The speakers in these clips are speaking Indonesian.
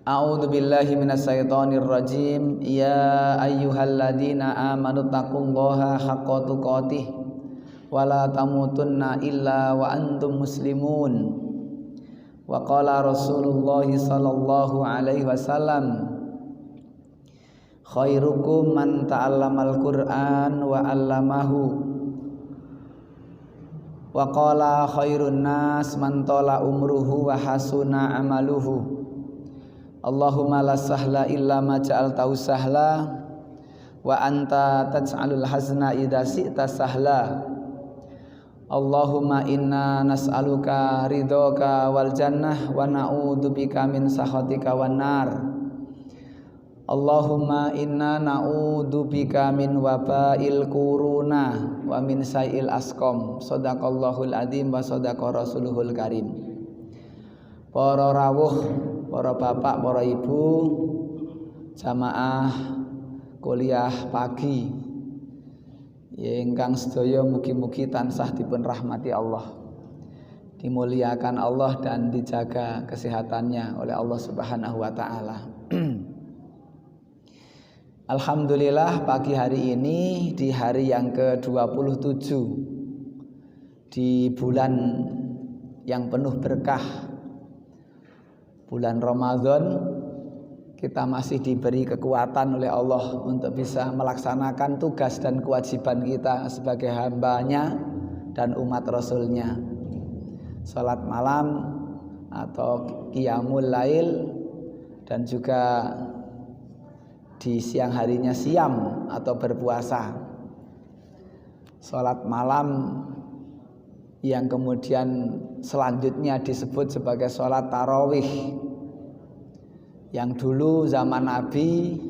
A'udzu billahi minasyaitonir rajim. Ya ayyuhalladzina amanu taqullaha haqqa tuqatih wa la tamutunna illa wa antum muslimun. Wa qala Rasulullah sallallahu alaihi wasallam, khairukum man ta'allamal Qur'an wa 'allamahu. Wa qala khairun nas man tala umruhu wa hasuna amaluhu. Allahumma la sahla illa ma ja'altahu sahla wa anta taj'alul hazna idza syi'ta sahla. Allahumma inna nas'aluka ridhoka wal jannah wa na'udzubika min sakhatika wan nar. Allahumma inna na'udzubika min wabail kuruna wa min sayil asqam. Shadaqallahul adzim wa shadaqa rasuluhul karim. Para rawuh, para bapak, para ibu, jamaah kuliah pagi ingkang sedaya mugi-mugi tansah dipun rahmati Allah, dimuliakan Allah dan dijaga kesehatannya oleh Allah Subhanahu wa taala. Alhamdulillah pagi hari ini di hari yang ke-27 di bulan yang penuh berkah, bulan Ramadan, kita masih diberi kekuatan oleh Allah untuk bisa melaksanakan tugas dan kewajiban kita sebagai hambanya dan umat Rasulnya. Salat malam atau qiyamul lail, dan juga di siang harinya siam atau berpuasa. Salat malam yang kemudian selanjutnya disebut sebagai sholat tarawih, yang dulu zaman Nabi,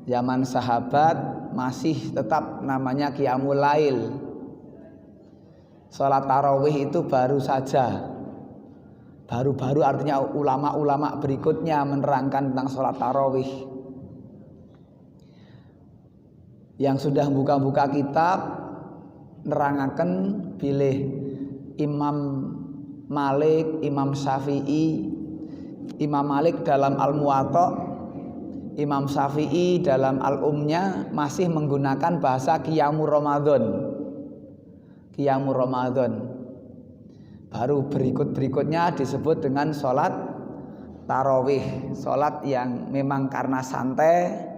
zaman sahabat masih tetap namanya qiyamul lail. Sholat tarawih itu baru saja, baru-baru artinya ulama-ulama berikutnya menerangkan tentang sholat tarawih. Yang sudah buka-buka kitab nerangaken bilih Imam Malik, Imam Syafi'i. Imam Malik dalam Al-Muwatta, Imam Syafi'i dalam Al-Umnya masih menggunakan bahasa qiyamul Ramadan. Qiyamul Ramadan. Baru berikut-berikutnya disebut dengan sholat tarawih, sholat yang memang karena santai,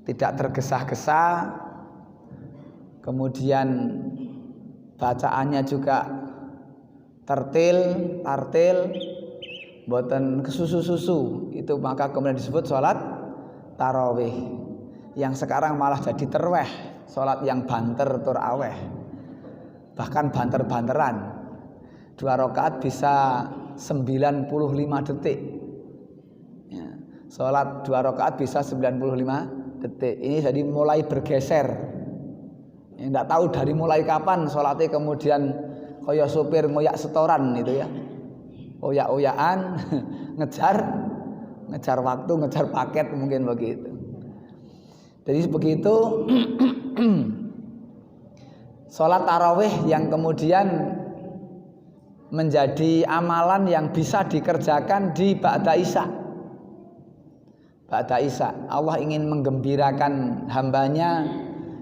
tidak tergesa-gesa, kemudian bacaannya juga tartil, boten kesusu-susu, itu maka kemudian disebut sholat tarawih. Yang sekarang malah jadi terweh, sholat yang banter tur aweh, bahkan banter-banteran. 2 rakaat bisa 95 detik ya, sholat 2 rakaat bisa 95 detik. Ini jadi mulai bergeser. Tidak tahu dari mulai kapan sholatnya kemudian kaya supir ngoyak setoran itu ya, oyak-oyakan ngejar waktu, ngejar paket, mungkin begitu. Jadi begitu sholat tarawih yang kemudian menjadi amalan yang bisa dikerjakan di ba'da isya. Ba'da isya Allah ingin menggembirakan hambanya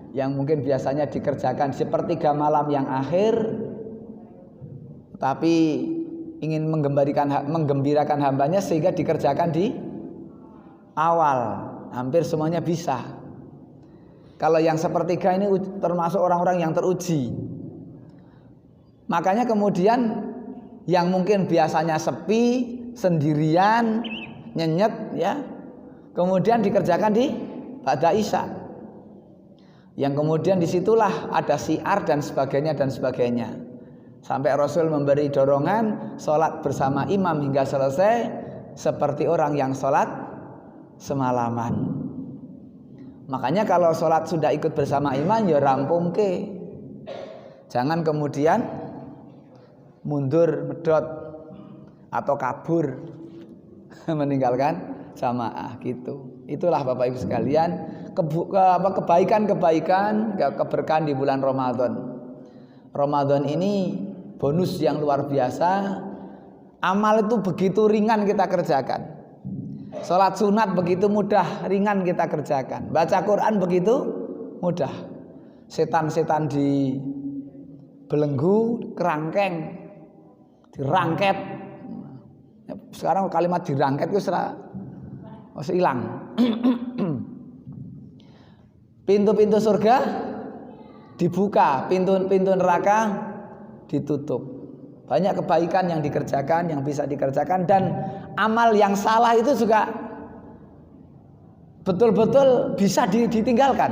yang mungkin biasanya dikerjakan di sepertiga malam yang akhir, tapi ingin menggembirakan hambanya sehingga dikerjakan di awal. Hampir semuanya bisa. Kalau yang sepertiga ini termasuk orang-orang yang teruji. Makanya kemudian yang mungkin biasanya sepi, sendirian, nyenyet ya, kemudian dikerjakan di ba'da isya. Yang kemudian disitulah ada syiar dan sebagainya dan sebagainya. Sampai Rasul memberi dorongan sholat bersama imam hingga selesai seperti orang yang sholat semalaman. Makanya kalau sholat sudah ikut bersama imam ya rampung ke. Jangan kemudian mundur, medot atau kabur meninggalkan jamaah gitu. Itulah Bapak Ibu sekalian kebaikan-kebaikan, keberkahan di bulan Ramadan. Ramadan ini bonus yang luar biasa. Amal itu begitu ringan kita kerjakan. Sholat sunat begitu mudah, ringan kita kerjakan. Baca Quran begitu mudah. Setan-setan dibelenggu, kerangkeng, dirangket. Sekarang kalimat dirangket itu masih hilang. Pintu-pintu surga dibuka, pintu-pintu neraka ditutup. Banyak kebaikan yang dikerjakan, yang bisa dikerjakan, dan amal yang salah itu juga betul-betul bisa ditinggalkan.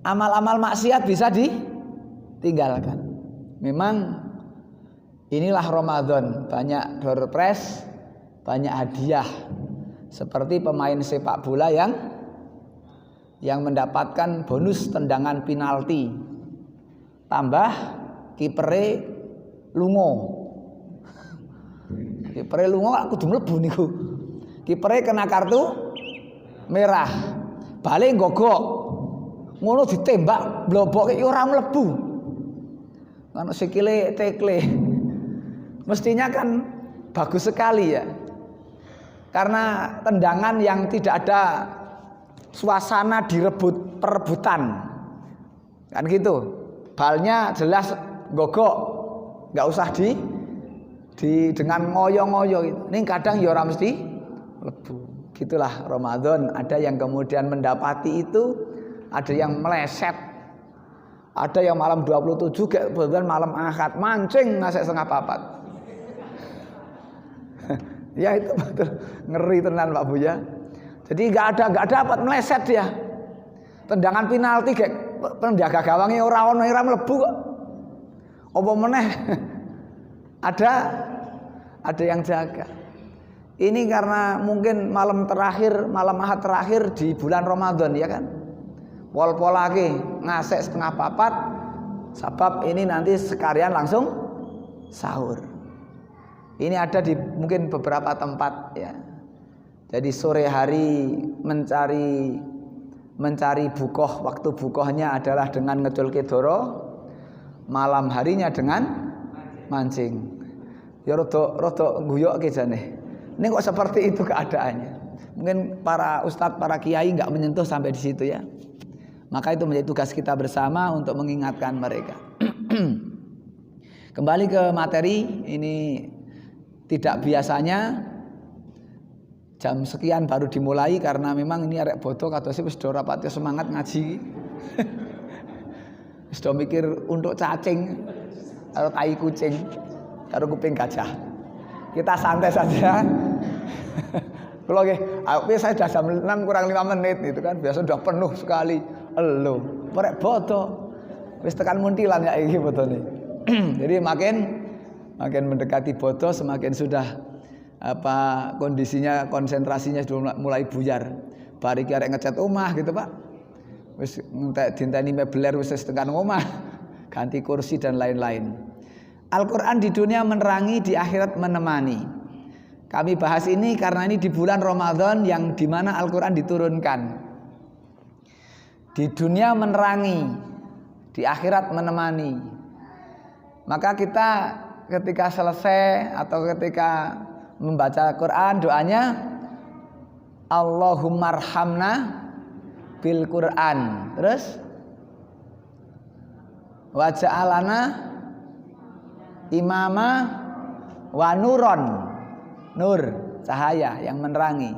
Amal-amal maksiat bisa ditinggalkan. Memang inilah Ramadan, banyak door prize, banyak hadiah. Seperti pemain sepak bola yang mendapatkan bonus tendangan penalti, tambah kipere lungo. Kipere lungo aku kudu mlebu niku. Kipere kena kartu merah, balik gogok, ngono ditembak blobok iki ora mlebu. Kan sikile tekle. Mestinya kan bagus sekali ya. Karena tendangan yang tidak ada suasana perebutan. Kan gitu. Balnya jelas gogok, nggak usah dengan ngoyo-ngoyo gitu. Ini kadang ya ora mesti mlebu. Gitulah Ramadan, ada yang kemudian mendapati itu, ada yang meleset. Ada yang malam 27 kebetulan malam Ahad mancing ngasih setengah papat. Ya itu betul ngeri tenan Pak Buya. Jadi nggak dapat meleset dia. Tendangan penalti kayak penjaga gawangnya ora mlebu kok. Apa meneh ada yang jaga. Ini karena mungkin malam Ahad terakhir di bulan Ramadan ya kan. Pol-polake ngasek setengah papat, sebab ini nanti sekalian langsung sahur. Ini ada di mungkin beberapa tempat ya. Jadi sore hari mencari bukoh, waktu bukohnya adalah dengan ngeculke doro, malam harinya dengan mancing. Ya rada guyok ki jane. Ini kok seperti itu keadaannya. Mungkin para ustadz, para kiai nggak menyentuh sampai di situ ya. Maka itu menjadi tugas kita bersama untuk mengingatkan mereka. Kembali ke materi, ini tidak biasanya jam sekian baru dimulai karena memang ini arek bodoh kata sih wis do rapati semangat ngaji. Wis do mikir untuk cacing atau tai kucing karo kuping gajah. Kita santai saja. Kalau saya sudah jam 6 kurang 5 menit itu kan biasa sudah penuh sekali. Elo, perek bodoh. Wis tekan muntilan ya iki botone. Jadi makin mendekati bodoh semakin sudah kondisinya, konsentrasinya sudah mulai buyar. Bariki arek ngecat omah gitu, Pak. Wis entek dinteni mebeler wis tekan omah. Ganti kursi dan lain-lain. Al-Qur'an di dunia menerangi, di akhirat menemani. Kami bahas ini karena ini di bulan Ramadan yang dimana Al-Quran diturunkan. Di dunia menerangi, di akhirat menemani. Maka kita ketika selesai atau ketika membaca Al-Quran, doanya Allahummarhamna bil Quran. Terus waja'alana imama wa nuron. Nur, cahaya yang menerangi.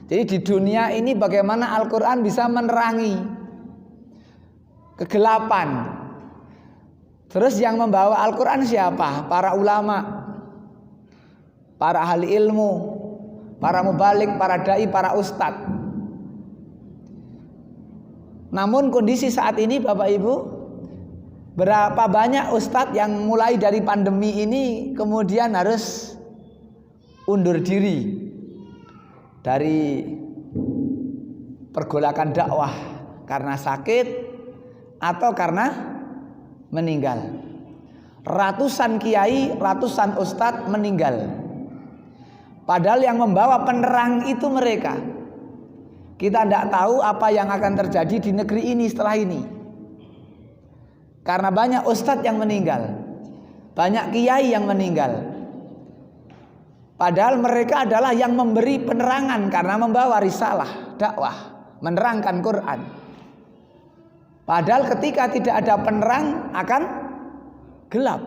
Jadi di dunia ini bagaimana Al-Quran bisa menerangi kegelapan. Terus yang membawa Al-Quran siapa? Para ulama, para ahli ilmu, para mubalik, para dai, para ustadz. Namun kondisi saat ini Bapak Ibu, berapa banyak ustadz yang mulai dari pandemi ini kemudian harus undur diri dari pergolakan dakwah karena sakit atau karena meninggal. Ratusan kiai, ratusan ustadz meninggal. Padahal yang membawa penerang itu mereka. Kita tidak tahu apa yang akan terjadi di negeri ini setelah ini. Karena banyak ustadz yang meninggal, banyak kiai yang meninggal. Padahal mereka adalah yang memberi penerangan karena membawa risalah, dakwah, menerangkan Quran. Padahal ketika tidak ada penerang akan gelap.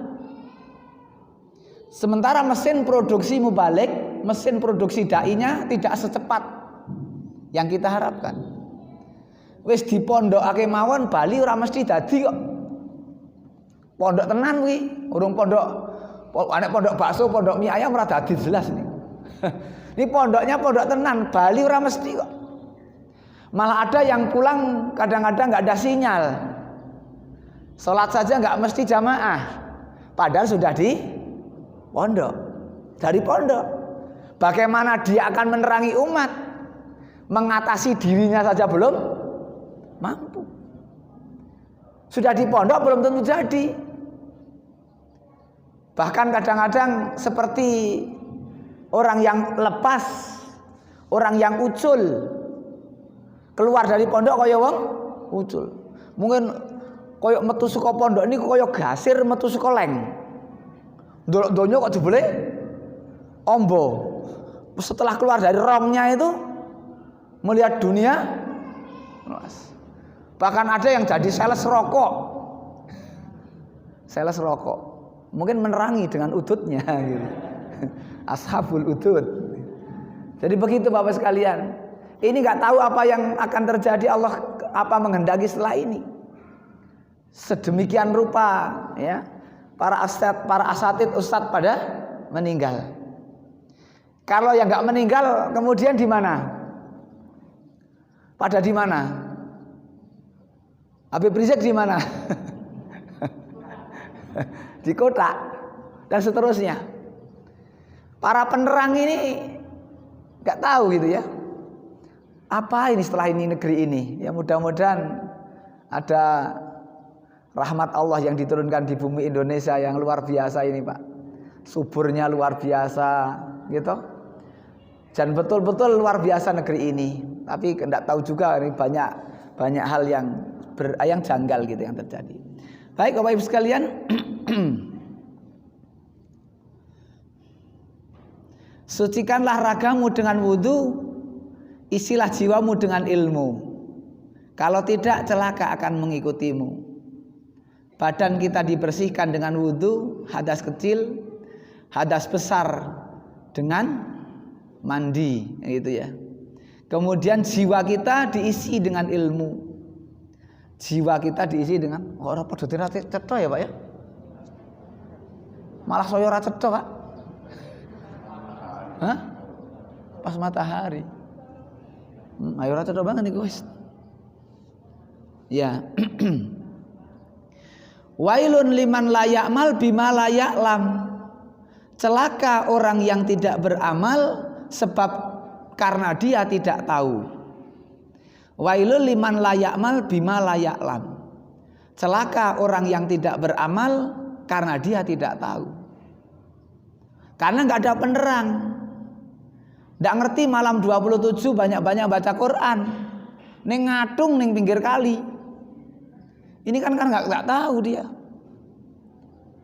Sementara mesin produksi mubalik, mesin produksi dai-nya tidak secepat yang kita harapkan. Wis dipondhokake mawon bali ora mesti dadi kok. Pondok tenan kuwi, urung pondok bakso, pondok mie ayam ora dadi jelas nih. Ini pondoknya pondok tenan, bali ora mesti kok. Malah ada yang pulang kadang-kadang nggak ada sinyal. Sholat saja nggak mesti jamaah. Padahal sudah di pondok. Dari pondok. Bagaimana dia akan menerangi umat? Mengatasi dirinya saja belum mampu. Sudah di pondok belum tentu jadi. Bahkan kadang-kadang seperti orang yang lepas, orang yang ucul. Keluar dari pondok kaya wong ucul. Mungkin kaya metu saka pondok niku kaya gasir metu saka leng. Ndolok donya kok jebule ombo. Setelah keluar dari rongnya itu melihat dunia luas. Bahkan ada yang jadi sales rokok. Sales rokok. Mungkin menerangi dengan udutnya gitu. Ashabul udud. Jadi begitu Bapak sekalian. Ini nggak tahu apa yang akan terjadi, Allah apa menghendaki setelah ini. Sedemikian rupa ya para asatid ustadz pada meninggal. Kalau yang nggak meninggal kemudian di mana? Pada di mana? Habib Rizik di mana? Di kota dan seterusnya. Para penerang ini nggak tahu gitu ya. Apa ini setelah ini negeri ini? Ya mudah-mudahan ada rahmat Allah yang diturunkan di bumi Indonesia yang luar biasa ini Pak. Suburnya luar biasa gitu. Dan betul-betul luar biasa negeri ini. Tapi tidak tahu juga ini banyak hal yang janggal gitu yang terjadi. Baik Bapak Ibu sekalian. Sucikanlah ragamu dengan wudu. Isilah jiwamu dengan ilmu. Kalau tidak celaka akan mengikutimu. Badan kita dibersihkan dengan wudu, hadas kecil, hadas besar dengan mandi, gitu ya. Kemudian jiwa kita diisi dengan ilmu. Jiwa kita diisi dengan ora padha cetha ya Pak ya. Malah saya ora cetha Pak. Hah? Pas matahari. Ayo rata banget nih guys. Ya. Wailun liman la ya'mal bima la ya'lam. Celaka orang yang tidak beramal sebab karena dia tidak tahu. Wailun liman la ya'mal bima la ya'lam. Celaka orang yang tidak beramal karena dia tidak tahu. Karena nggak ada penerang. Nggak ngerti malam 27 banyak-banyak baca Quran. Ning ngatung ning pinggir kali. Ini kan nggak tahu dia.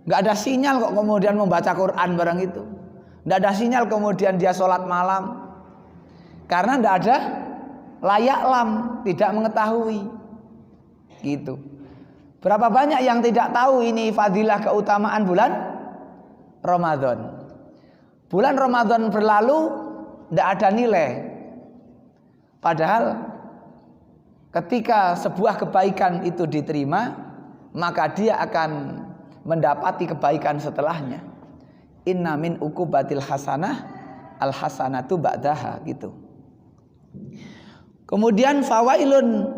Nggak ada sinyal kok kemudian membaca Quran barang itu. Nggak ada sinyal kemudian dia sholat malam. Karena nggak ada layak lam, tidak mengetahui. Gitu. Berapa banyak yang tidak tahu ini fadilah keutamaan bulan Ramadan. Bulan Ramadan berlalu tidak ada nilai. Padahal ketika sebuah kebaikan itu diterima, maka dia akan mendapati kebaikan setelahnya. Inna min uqubatil hasanah al hasanatu ba'daha gitu. Kemudian fawailun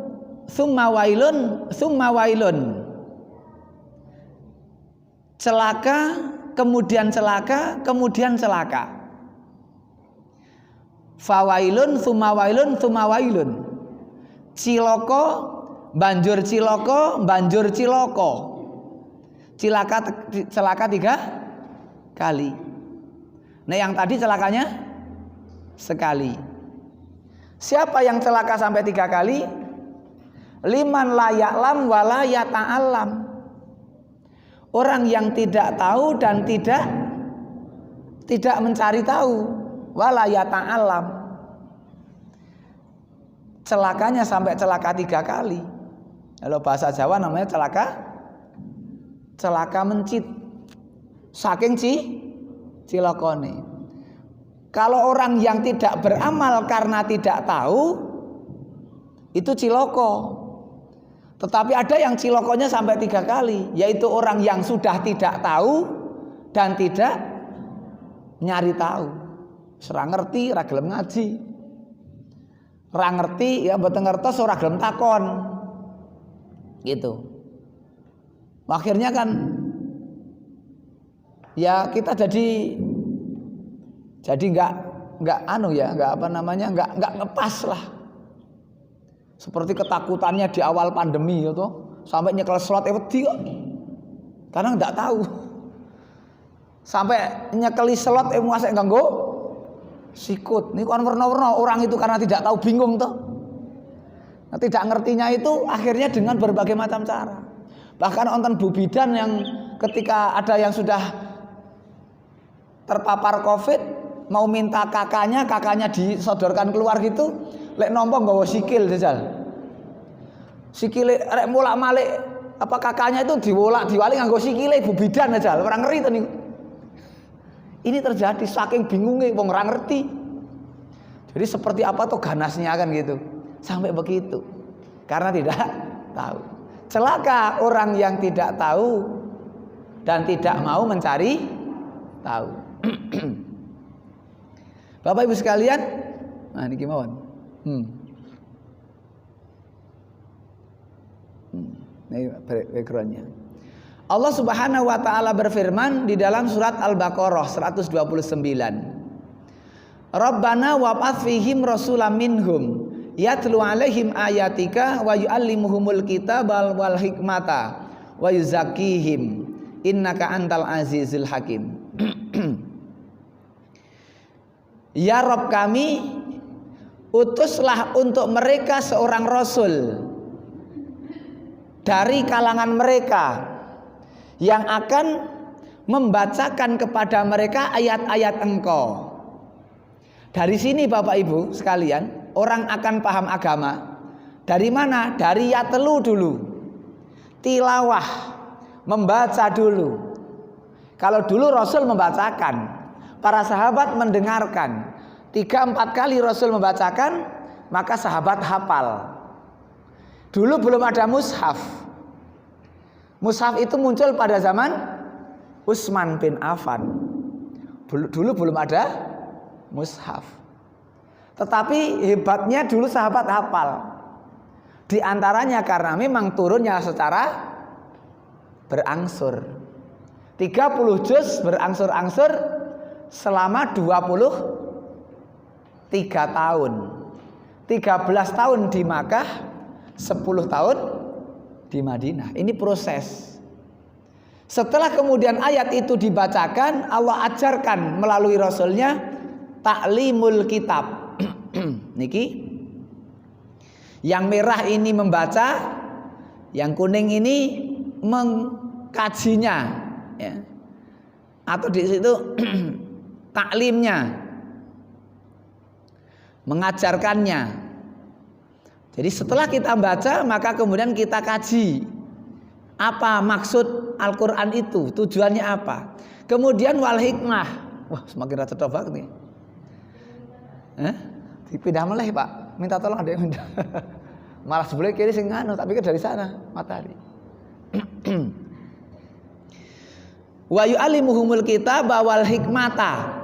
summa wailun summa wailun. Celaka, kemudian celaka, kemudian celaka. Fawailun summa wailun summa wailun. Ciloko banjur ciloko banjur ciloko. Celaka 3 kali. Nah yang tadi celakanya sekali. Siapa yang celaka sampai 3 kali? Liman la ya'lam wa la yata'allam. Orang yang tidak tahu dan tidak tidak mencari tahu, wala yata'allam. Celakanya sampai celaka 3 kali. Kalau bahasa Jawa namanya celaka mencit. Saking cilokone. Kalau orang yang tidak beramal karena tidak tahu, itu ciloko. Tetapi ada yang cilokonya sampai 3 kali, yaitu orang yang sudah tidak tahu dan tidak nyari tahu. Ora ngerti, ora gelem ngaji. Ora ngerti ya mboten ngertos, ora gelem takon. Gitu. Akhirnya kan ya kita jadi nggak ngepas lah. Seperti ketakutannya di awal pandemi itu, sampai nyekel slot wedi kok. Karena nggak tahu. Sampai nyekeli slot masih ganggu sikut. Ini kan warna-warna orang itu karena tidak tahu, bingung tuh. Nah, tidak ngertinya itu akhirnya dengan berbagai macam cara. Bahkan nonton Bu Bidan yang ketika ada yang sudah terpapar COVID, mau minta kakaknya disodorkan keluar gitu, lek nompo nggawa sikil jajal. Sikile rek molak-malik apa kakaknya itu diwali nganggo sikile Bu Bidan jajal. Ora ngeri to niku. Ini terjadi saking bingungnya wong ora ngerti. Jadi seperti apa tuh ganasnya kan gitu. Sampai begitu. Karena tidak tahu. Celaka orang yang tidak tahu dan tidak mau mencari tahu. Bapak Ibu sekalian, nah ini gimana? Ini backgroundnya. Allah Subhanahu wa taala berfirman di dalam surat Al-Baqarah 129. Rabbana wab'ats fihim rasulam minhum yatlu alaihim ayatika wa yu'allimuhumul kitaba wal hikmata wa yuzakkihim innaka antal azizul hakim. Ya Rabb kami, utuslah untuk mereka seorang rasul dari kalangan mereka yang akan membacakan kepada mereka ayat-ayat Engkau. Dari sini Bapak Ibu sekalian, orang akan paham agama dari mana? Dari yatlu dulu, tilawah, membaca dulu. Kalau dulu Rasul membacakan, para sahabat mendengarkan. 3-4 kali Rasul membacakan, maka sahabat hafal. Dulu belum ada mushaf. Mushaf itu muncul pada zaman Utsman bin Affan. Dulu belum ada mushaf. Tetapi hebatnya dulu sahabat hafal. Di antaranya karena memang turunnya secara berangsur. 30 juz berangsur-angsur selama 23 tahun. 13 tahun di Makkah, 10 tahun di Madinah. Ini proses. Setelah kemudian ayat itu dibacakan, Allah ajarkan melalui Rasulnya ta'limul kitab. Niki, yang merah ini membaca, yang kuning ini mengkajinya, ya. Atau di situ taklimnya, mengajarkannya. Jadi setelah kita baca, maka kemudian kita kaji apa maksud Al-Quran itu, tujuannya apa. Kemudian wal hikmah. Wah, semakin rasa coba nih. Dipindah meleh Pak, minta tolong ada yang pindah. Malah sebelah kiri sing anu, tapi dari sana matahari. Wa yu'allimuhumul kitaba wal hikmata.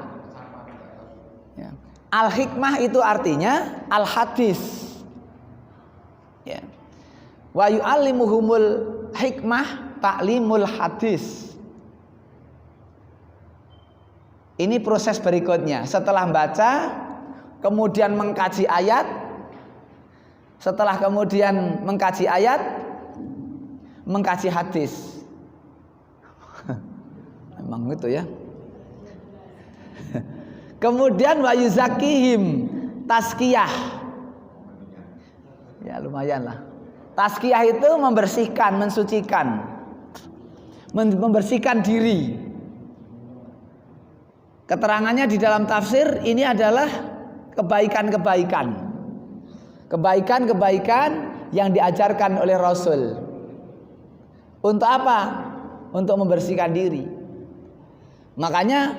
Ya. Al hikmah itu artinya al hadis. Ya. Wa yu'allimuhumul hikmah ta'limul hadis. Ini proses berikutnya. Setelah baca, kemudian mengkaji ayat. Setelah kemudian mengkaji ayat, mengkaji hadis. Memang itu ya. Kemudian wa yuzakihim, tazkiyah. Ya lumayan lah. Tazkiyah itu membersihkan, mensucikan, membersihkan diri. Keterangannya di dalam tafsir ini adalah kebaikan-kebaikan. Kebaikan-kebaikan yang diajarkan oleh Rasul. Untuk apa? Untuk membersihkan diri. Makanya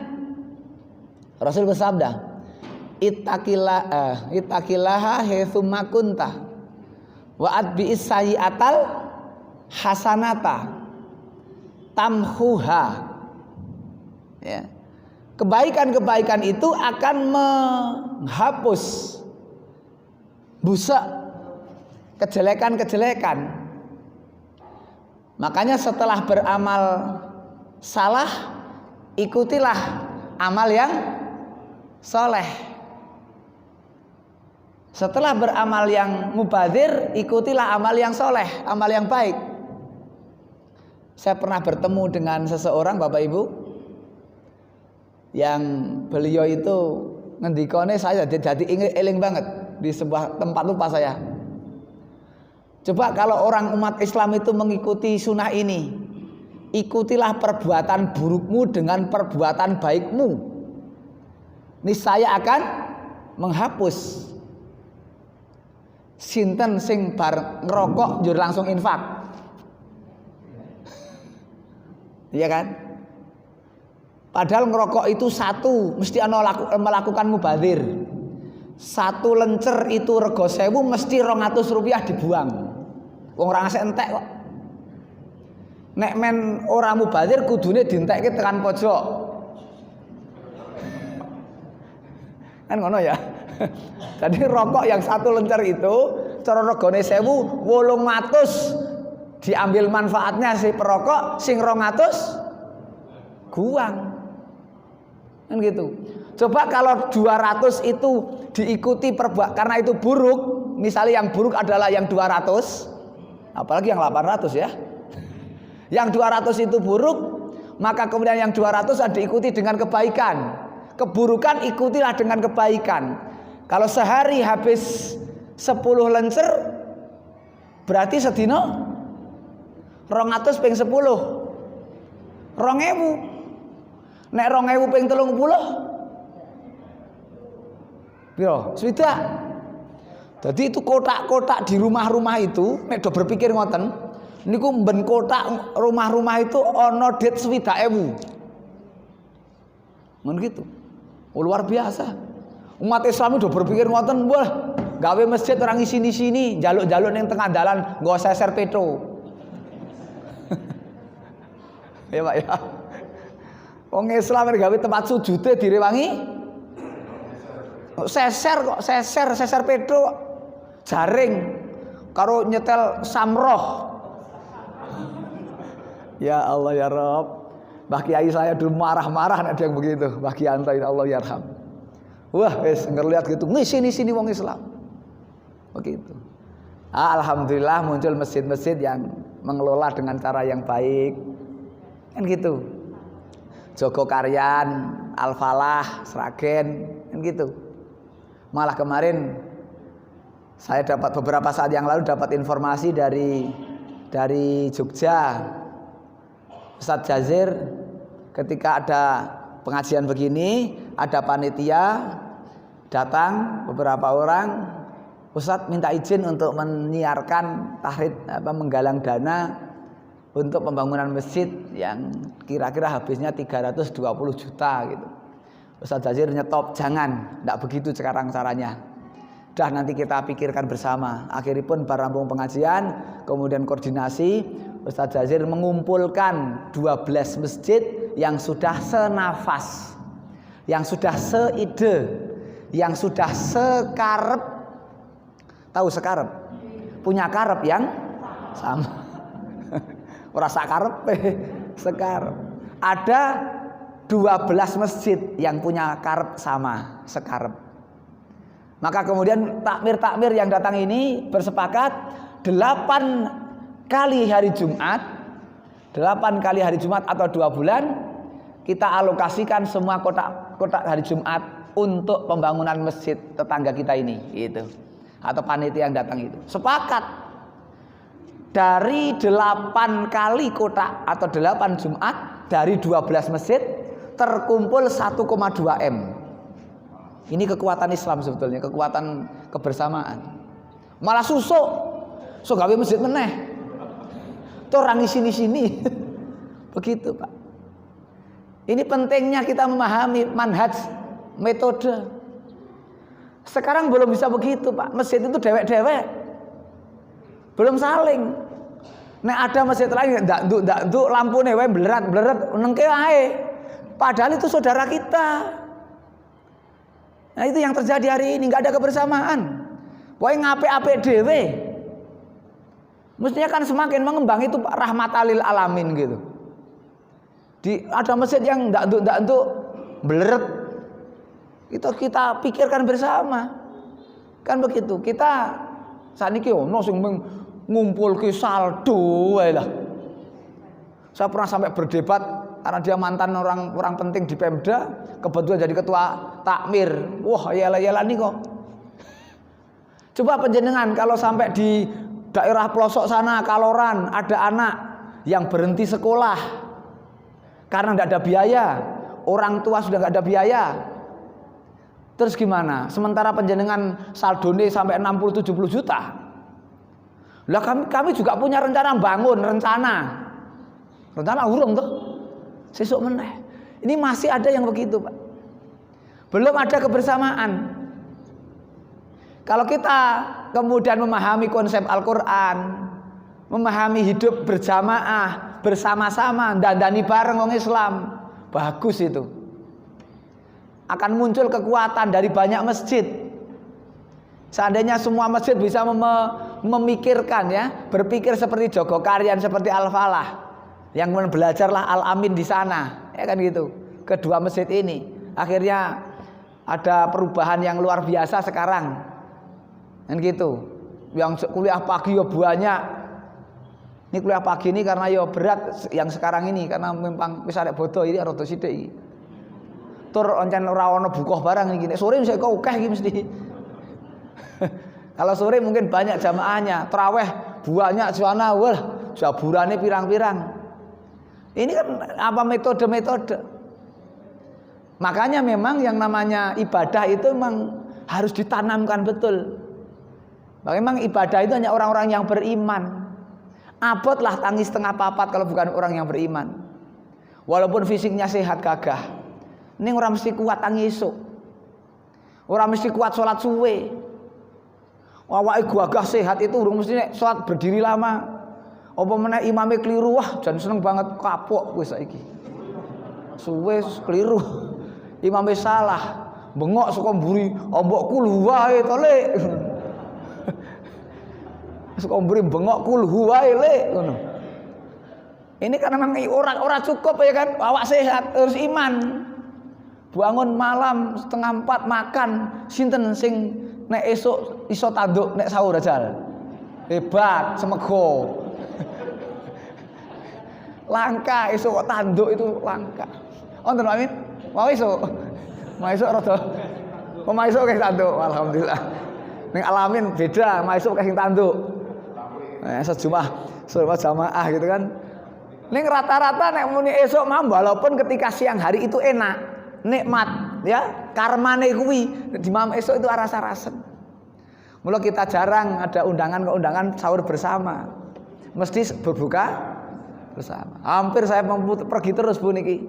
Rasul bersabda, ittaqillaha haitsu ma kunta wa atbi'is sayyi'atal hasanata tamhuha. Ya. Kebaikan-kebaikan itu akan menghapus busak kejelekan-kejelekan. Makanya setelah beramal salah, ikutilah amal yang soleh. Setelah beramal yang mubadzir, ikutilah amal yang soleh, amal yang baik. Saya pernah bertemu dengan seseorang, Bapak Ibu, yang beliau itu ngendikone saya jadi eling banget di sebuah tempat, lupa saya. Coba kalau orang umat Islam itu mengikuti sunnah ini, ikutilah perbuatan burukmu dengan perbuatan baikmu, niscaya akan menghapus. Sinten sing bar ngerokok njur langsung infak, iya kan? Padahal ngerokok itu satu mesti melakukan mubadzir. Satu lencer itu rego 1000 mesti 200 rupiah dibuang. Wong ora ngasih entek kok. Nek men ora mubadzir kudune dientekke tekan pojok. Kan ngono ya. Jadi rokok yang satu lencer itu cara regane 1000, 800 diambil manfaatnya si perokok, sing 200 guang. Kan gitu. Coba kalau 200 itu diikuti karena itu buruk, misalnya yang buruk adalah yang 200, apalagi yang 800 ya. Yang 200 itu buruk, maka kemudian yang 200 diikuti dengan kebaikan. Keburukan ikutilah dengan kebaikan. Kalau sehari habis 10 lencer, berarti sedino 200 ping 10 2000. Nek 2000 ping 30 piro? Swidak. Jadi itu kotak-kotak di rumah-rumah itu nek do berpikir ngoten, niku mben kotak rumah-rumah itu ana dit 20.000. Mun gitu. Oh, luar biasa. Umat Islam itu berpikir ngoten, wah, gawe masjid orang sini-sini, jaluk-jaluk ning tengah dalan nggo seser petro. Ya Pak ya. Wong Islam gawe tempat sujude direwangi seser petro jaring karo nyetel samroh. Ya Allah ya Rabb. Mbah Kiai saya dulu marah-marah ada yang begitu. Mbah Kianto ya Allah yarham. Wah, wis ngelihat gitu, sini wong Islam. Begitu. Alhamdulillah muncul masjid-masjid yang mengelola dengan cara yang baik. Kan gitu. Joko Karyan, Al-Falah, Sragen, kan gitu. Malah kemarin saya dapat beberapa saat yang lalu dapat informasi dari Jogja. Ustadz Jazir ketika ada pengajian begini, ada panitia datang beberapa orang, Ustadz minta izin untuk menyiarkan tahrid menggalang dana untuk pembangunan masjid yang kira-kira habisnya 320 juta gitu. Ustadz Jazir nyetop, jangan, tidak begitu sekarang caranya. Dah nanti kita pikirkan bersama. Akhirnya pun barampung pengajian, kemudian koordinasi, Ustadz Jazir mengumpulkan 12 masjid yang sudah senafas, yang sudah seide, yang sudah sekarep. Tahu sekarep? Punya karep yang sama. Ora sakarep, sekarep. Ada 12 masjid yang punya karep sama, sekarep. Maka kemudian takmir-takmir yang datang ini bersepakat 8 kali hari Jumat, 8 kali hari Jumat atau 2 bulan kita alokasikan semua kotak hari Jumat untuk pembangunan masjid tetangga kita ini, gitu. Atau panitia yang datang itu sepakat. Dari 8 kali kotak atau 8 Jumat dari 12 masjid, terkumpul 1,2 M. Ini kekuatan Islam sebetulnya, kekuatan kebersamaan. Malah susuk, so gawe masjid meneh. Tuh orang di sini-sini. Begitu, Pak. Ini pentingnya kita memahami manhaj, metode. Sekarang belum bisa begitu, Pak. Masjid itu dewek-dewek. Belum saling. Nek ada masjid lain ndak lampune wae blerat-blerat nengke ae. Padahal itu saudara kita. Nah, itu yang terjadi hari ini, enggak ada kebersamaan. Pokoke ngapik-apik dhewe. Mestinya kan semakin mengembang itu rahmatalil alamin gitu. Ada masjid yang ndak bleret. Itu kita pikirkan bersama. Kan begitu. Kita saniki ono sing ngumpulke saldo wae lah. Saya pernah sampai berdebat karena dia mantan orang penting di Pemda, kebetulan jadi ketua takmir. Wah, yela-yela nih kok. Coba penjenengan kalau sampai di daerah pelosok sana Kaloran ada anak yang berhenti sekolah karena tidak ada biaya, orang tua sudah nggak ada biaya, terus gimana? Sementara penjenengan saldone sampai 60-70 juta. Lah kami juga punya rencana bangun, rencana urung tuh sesuk meneh. Ini masih ada yang begitu, Pak. Belum ada kebersamaan. Kalau kita kemudian memahami konsep Al-Quran, memahami hidup berjamaah, bersama-sama, dandani bareng wong Islam, bagus itu. Akan muncul kekuatan dari banyak masjid. Seandainya semua masjid bisa memikirkan ya, berpikir seperti Joko Karyan, seperti Al-Falah, yang belajarlah Al-Amin di sana, ya kan gitu. Kedua masjid ini, akhirnya ada perubahan yang luar biasa sekarang. Kan gitu. Yang kuliah pagi ya banyak. Ini kuliah pagi ini karena ya berat yang sekarang ini karena memang wis arek bodo ini rada sithik iki. Tur oncen ora ono buka barang iki. Sore mesti kok akeh iki mesti. Kalau sore mungkin banyak jamaahnya, tarawih banyak sana, wah, jaburane pirang-pirang. Ini kan apa metode-metode. Makanya memang yang namanya ibadah itu memang harus ditanamkan betul. Memang ibadah itu hanya orang-orang yang beriman. Abotlah tangis setengah papat kalau bukan orang yang beriman. Walaupun fisiknya sehat gagah, ini orang mesti kuat tangis esuk. Orang mesti kuat sholat suwe. Awake gagah sehat itu urung mesti sholat berdiri lama. Apa meneh imame keliru, wah jan seneng banget kapok wis saiki. Suwe keliru. Imame salah, bengok saka mburi, ombokku luwae to, Lek. Suka mburi bengok kulhu wae le ngono. Ini kan memang ora cukup ya kan, awak sehat harus iman. Bangun malam 3:30 makan, sinten sing nek esuk iso tanduk nek sahur aja. Hebat, semego. Langka esuk kok tanduk itu langka. Wonten Pak Amin? Mau esuk. Mau esuk rada. Mau esuk kek tanduk, alhamdulillah. Ning Alamin beda, mau esuk kek sing tanduk. Sejumlah jamaah gitu kan. Ning rata-rata nek muni esuk mam walaupun ketika siang hari itu enak, nikmat ya, karmane kuwi di malam esuk itu rasa-rasen. Mula kita jarang ada undangan sahur bersama. Mesti berbuka bersama. Hampir saya pergi terus Bu niki.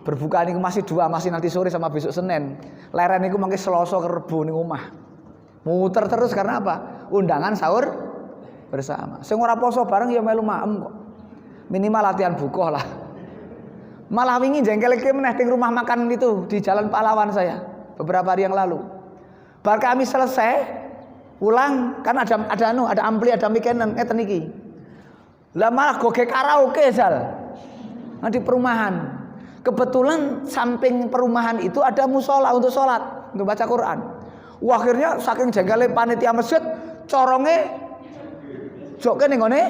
Berbuka niku masih dua, masih nanti sore sama besok Senin. Leren niku mangke Selasa ke Rebo ning omah. Muter terus karena apa? Undangan sahur bersama. Sing ora poso bareng ya melu maem kok. Minimal latihan bukoh lah. Malah wingi jengkelke meneh ting rumah makan itu di Jalan Pahlawan saya beberapa hari yang lalu. Bar kami selesai pulang kan ada ampli, ada mikenan ngeten iki. Lah malah goge karaoke Sal. Nah, di perumahan. Kebetulan samping perumahan itu ada musola untuk sholat, untuk baca Quran. Wah, akhirnya saking jengkele panitia masjid coronge joke ning ngene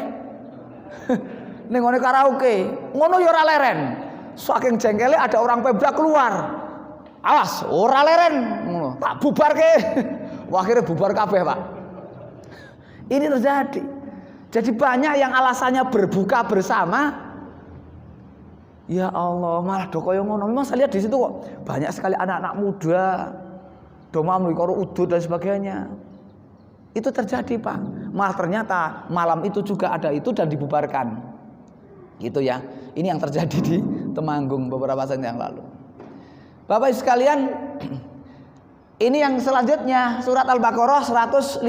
karaoke. Ngono ya ora leren. Saking jengkele ada orang Pemda keluar. Awas, ora leren. Ngono, tak bubarke. Wah, akhirnya bubar kabeh, Pak. Ini terjadi. Jadi banyak yang alasannya berbuka bersama Ya Allah, malah do koyo ngono. Memang saya lihat di situ kok banyak sekali anak-anak muda domam karo udut dan sebagainya. Itu terjadi, Pak. Malah ternyata malam itu juga ada itu dan dibubarkan. Gitu ya. Ini yang terjadi di Temanggung beberapa saat yang lalu. Bapak sekalian, ini yang selanjutnya surat Al-Baqarah 151.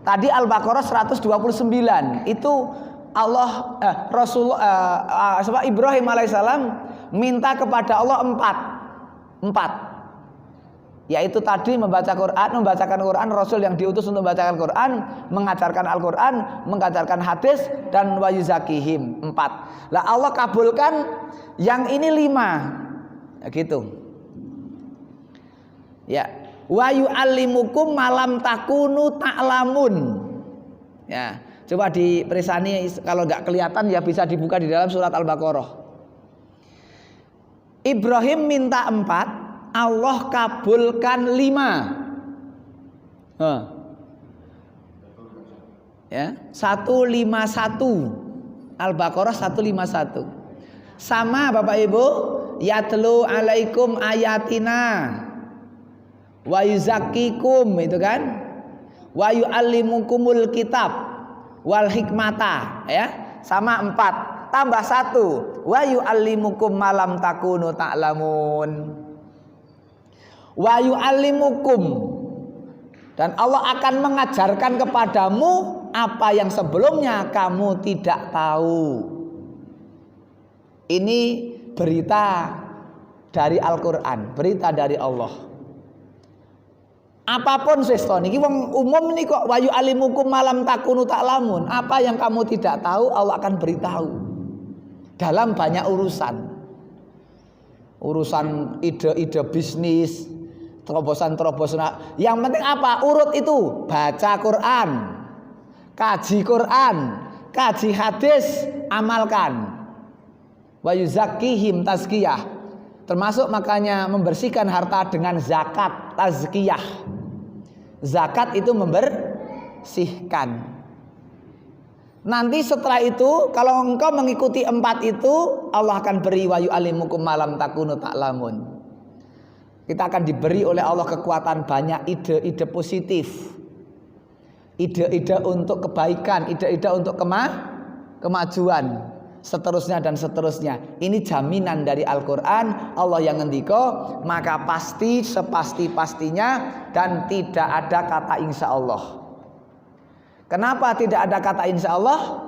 Tadi Al-Baqarah 129. Itu Allah Ibrahim alaihissalam minta kepada Allah empat, yaitu tadi membacakan Quran, Rasul yang diutus untuk membacakan Quran, mengajarkan Al-Quran, mengajarkan hadis, dan wa yuzakihim 4. Lah Allah kabulkan yang ini 5, ya gitu. Ya, wa yu'allimukum malam takunu ta'lamun. Ya. Coba diperisani, kalau nggak kelihatan ya bisa dibuka di dalam surat Al-Baqarah. Ibrahim minta 4, Allah kabulkan 5. Ya, 151. Al-Baqarah 151. Sama Bapak Ibu, yatlu alaikum ayatina wa yuzakkikum, itu kan? Wa yu'allimukumul kitab wal hikmata, ya, sama 4 tambah 1 wa yu'allimukum malam takunu ta'lamun. Wa yu'allimukum, dan Allah akan mengajarkan kepadamu apa yang sebelumnya kamu tidak tahu. Ini berita dari Al-Quran, berita dari Allah. Apapun sesto niki wong umum nih kok, wayu alimukum malam takunu ta'lamun. Apa yang kamu tidak tahu Allah akan beritahu. Dalam banyak urusan ide-ide bisnis, terobosan-terobosan. Yang penting apa? Urut itu, baca Quran, kaji Quran, kaji hadis, amalkan. Wa yuzakkihim tazkiyah. Termasuk makanya membersihkan harta dengan zakat, tazkiyah. Zakat itu membersihkan. Nanti setelah itu kalau engkau mengikuti 4 itu, Allah akan beri wa yu'allimukum malam takunu ta'lamun. Kita akan diberi oleh Allah kekuatan banyak ide-ide positif, ide-ide untuk kebaikan, ide-ide untuk kemajuan, seterusnya dan seterusnya. Ini jaminan dari Al-Quran. Allah yang ngendika, maka pasti sepasti-pastinya dan tidak ada kata insya Allah. Kenapa tidak ada kata insya Allah?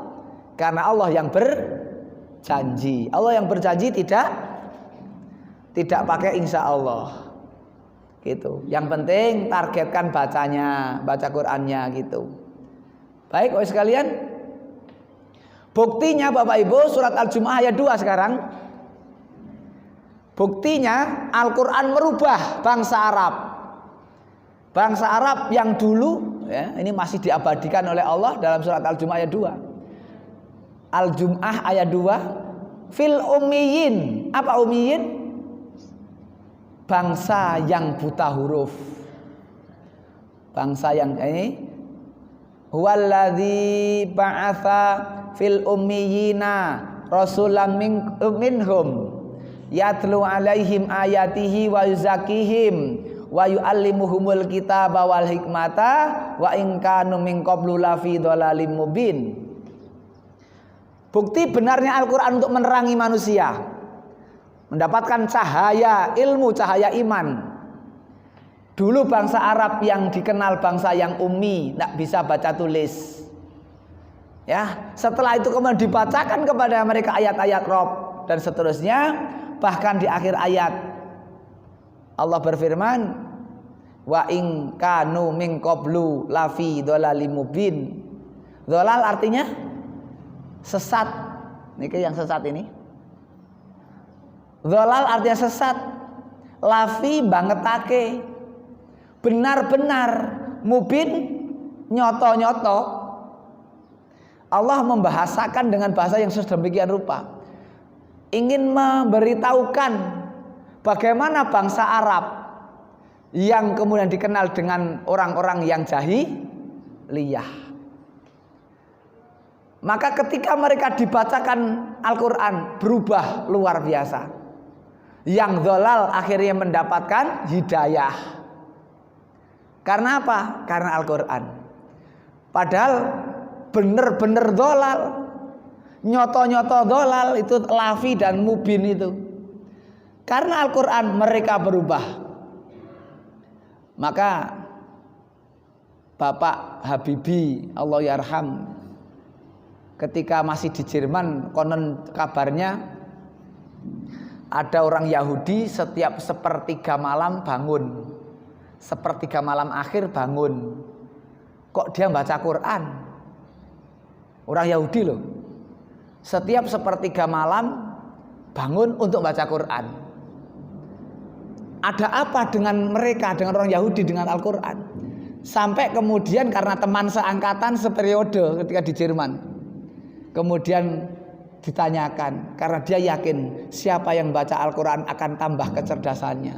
Karena Allah yang berjanji. Allah yang berjanji tidak pakai insya Allah. Gitu. Yang penting targetkan bacanya, baca Qurannya gitu. Baik, Bapak sekalian. Buktinya Bapak Ibu, surat Al-Jumu'ah ayat 2 sekarang. Buktinya Al-Quran merubah bangsa Arab. Bangsa Arab yang dulu, ya, ini masih diabadikan oleh Allah dalam surat Al-Jumu'ah ayat 2. Al-Jumu'ah ayat 2. Fil ummiyin. Apa ummiyin? Bangsa yang buta huruf. Bangsa yang ini. Huwaladzi ba'atha fil ummiyina rasulam minhum yatlu alaihim ayatihi wa yuzakihim wa yu'allimuhumul kitaba wal hikmata wa in kanu min qablu lafi dhalalim mubin. Bukti benarnya Al-Quran untuk menerangi manusia, mendapatkan cahaya ilmu, cahaya iman. Dulu bangsa Arab yang dikenal bangsa yang ummi, tidak bisa baca tulis. Ya, setelah itu kemudian dibacakan kepada mereka ayat-ayat Rob dan seterusnya. Bahkan di akhir ayat Allah berfirman, wa in kanu min qablu lafi dhalalim mubin. Dhalal artinya sesat. Niki yang sesat ini. Dhalal artinya sesat. Lafi bangetake. Benar-benar, mubin, nyoto-nyoto. Allah membahasakan dengan bahasa yang sedemikian rupa, ingin memberitahukan bagaimana bangsa Arab yang kemudian dikenal dengan orang-orang yang jahiliyah. Maka ketika mereka dibacakan Al-Quran berubah luar biasa. Yang dhalal akhirnya mendapatkan hidayah. Karena apa? Karena Al-Quran. Padahal bener-bener dhalal, nyoto-nyoto dhalal itu lafi dan mubin itu. Karena Al-Quran mereka berubah. Maka Bapak Habibie Allah yarham, ketika masih di Jerman, konon kabarnya ada orang Yahudi setiap sepertiga malam bangun, sepertiga malam akhir bangun. Kok dia baca Quran? Orang Yahudi loh. Setiap sepertiga malam bangun untuk baca Quran. Ada apa dengan mereka, dengan orang Yahudi, dengan Al-Quran? Sampai kemudian karena teman seangkatan seperiode ketika di Jerman, kemudian ditanyakan, karena dia yakin siapa yang baca Al-Quran akan tambah kecerdasannya.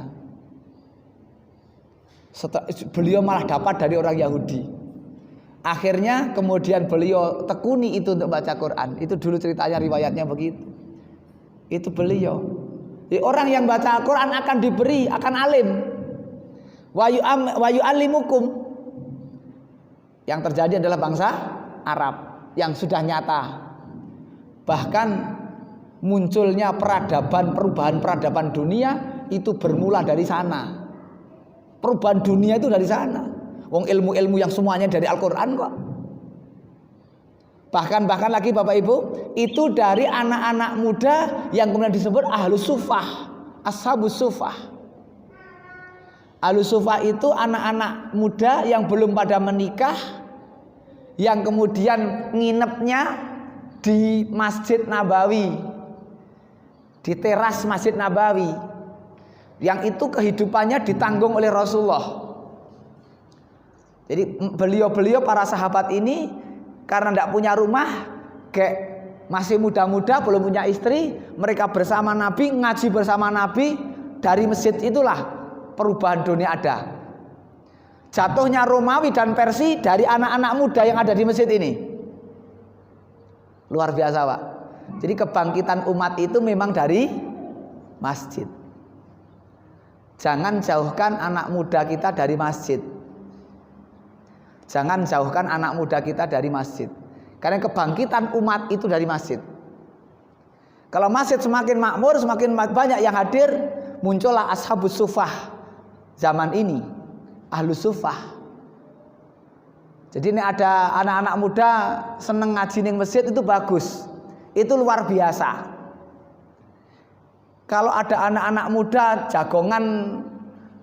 Beliau malah dapat dari orang Yahudi. Akhirnya kemudian beliau tekuni itu untuk baca Quran. Itu dulu ceritanya, riwayatnya begitu. Itu beliau. Orang yang baca Al-Quran akan diberi, akan alim. Wa yu'allimukum. Yang terjadi adalah bangsa Arab yang sudah nyata. Bahkan munculnya peradaban, perubahan peradaban dunia itu bermula dari sana. Perubahan dunia itu dari sana. Wong ilmu-ilmu yang semuanya dari Al-Quran kok. Bahkan lagi Bapak Ibu, itu dari anak-anak muda yang kemudian disebut ahlus sufah, ashabus sufah. Ahlus sufah itu anak-anak muda yang belum pada menikah, yang kemudian nginepnya di Masjid Nabawi, di teras Masjid Nabawi, yang itu kehidupannya ditanggung oleh Rasulullah. Jadi beliau-beliau para sahabat ini karena tidak punya rumah, kayak masih muda-muda, belum punya istri, mereka bersama Nabi, ngaji bersama Nabi. Dari masjid itulah perubahan dunia ada. Jatuhnya Romawi dan Persia dari anak-anak muda yang ada di masjid ini. Luar biasa Pak. Jadi kebangkitan umat itu memang dari masjid. Jangan jauhkan anak muda kita dari masjid. Jangan jauhkan anak muda kita dari masjid. Karena kebangkitan umat itu dari masjid. Kalau masjid semakin makmur, semakin banyak yang hadir, muncullah ashabus sufah zaman ini, ahlus sufah. Jadi ini ada anak-anak muda seneng ngaji ning masjid, itu bagus. Itu luar biasa. Kalau ada anak-anak muda jagongan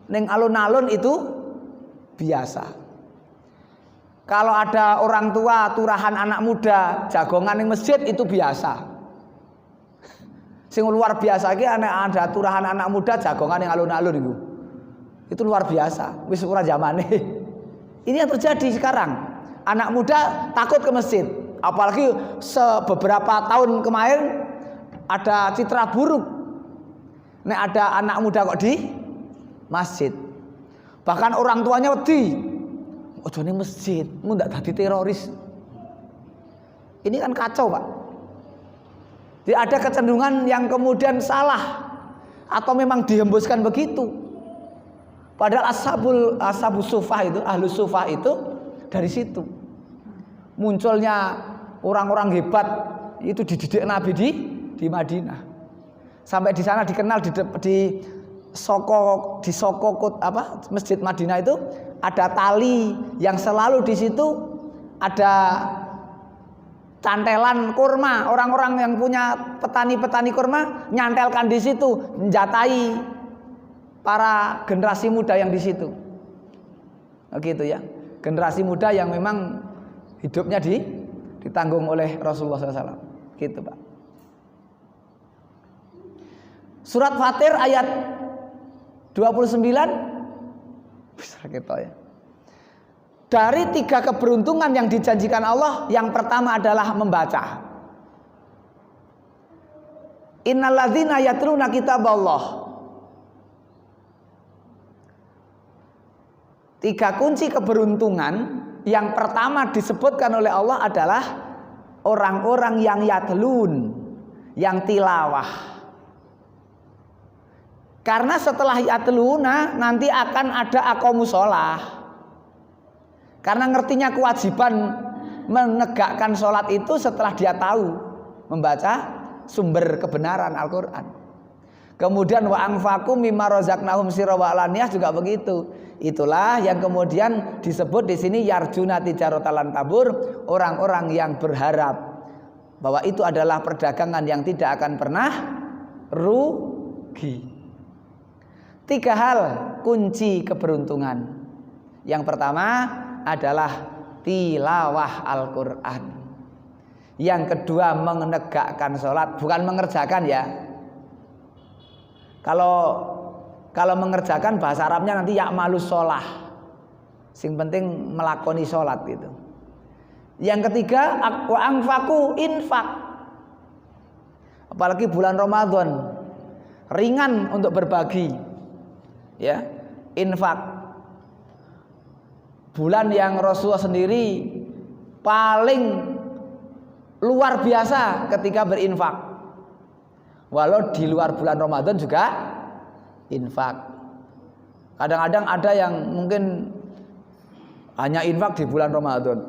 ning alun-alun itu biasa. Kalau ada orang tua turahan anak muda jagongan ning masjid itu biasa. Sing luar biasa iki ada turahan anak muda jagongan ning alun-alun itu. Itu luar biasa. Wis ora zamane. Ini yang terjadi sekarang. Anak muda takut ke masjid. Apalagi beberapa tahun kemarin ada citra buruk. Nek ada anak muda kok di masjid. Bahkan orang tuanya wedi. Ojo ning masjid, mu ndak dadi teroris. Ini kan kacau, Pak. Jadi ada kecenderungan yang kemudian salah atau memang dihembuskan begitu. Padahal ashabus sufah itu, ahlus sufah itu dari situ. Munculnya orang-orang hebat itu dididik Nabi di Madinah. Sampai di sana dikenal di Soko Masjid Madinah itu ada tali yang selalu di situ ada cantelan kurma. Orang-orang yang punya petani-petani kurma nyantelkan di situ, menjatai para generasi muda yang di situ. Begitu ya. Generasi muda yang memang hidupnya ditanggung oleh Rasulullah SAW. Gitu, Pak. Surat Fatir ayat 29 bisa kita ya. Dari 3 keberuntungan yang dijanjikan Allah, yang pertama adalah membaca. Innalladzina yatluna kitaballah. 3 kunci keberuntungan. Yang pertama disebutkan oleh Allah adalah orang-orang yang yatlun, yang tilawah. Karena setelah yatluna nanti akan ada aqomus sholah. Karena ngertinya kewajiban menegakkan sholat itu setelah dia tahu membaca sumber kebenaran Al-Quran. Kemudian wa anfaqu mimma razaqnahum sirra wa alaniyah juga begitu. Itulah yang kemudian disebut di sini yarjuna tijaratan tabur, orang-orang yang berharap bahwa itu adalah perdagangan yang tidak akan pernah rugi. 3 hal kunci keberuntungan. Yang pertama adalah tilawah Al-Quran. Yang kedua menegakkan sholat, bukan mengerjakan ya. Kalau mengerjakan bahasa Arabnya nanti ya'malus sholah. Sing penting melakoni sholat gitu. Yang ketiga wa anfaqu, infak. Apalagi bulan Ramadan, ringan untuk berbagi. Ya, infak. Bulan yang Rasulullah sendiri paling luar biasa ketika berinfak. Walau di luar bulan Ramadan juga infak. Kadang-kadang ada yang mungkin hanya infak di bulan Ramadan.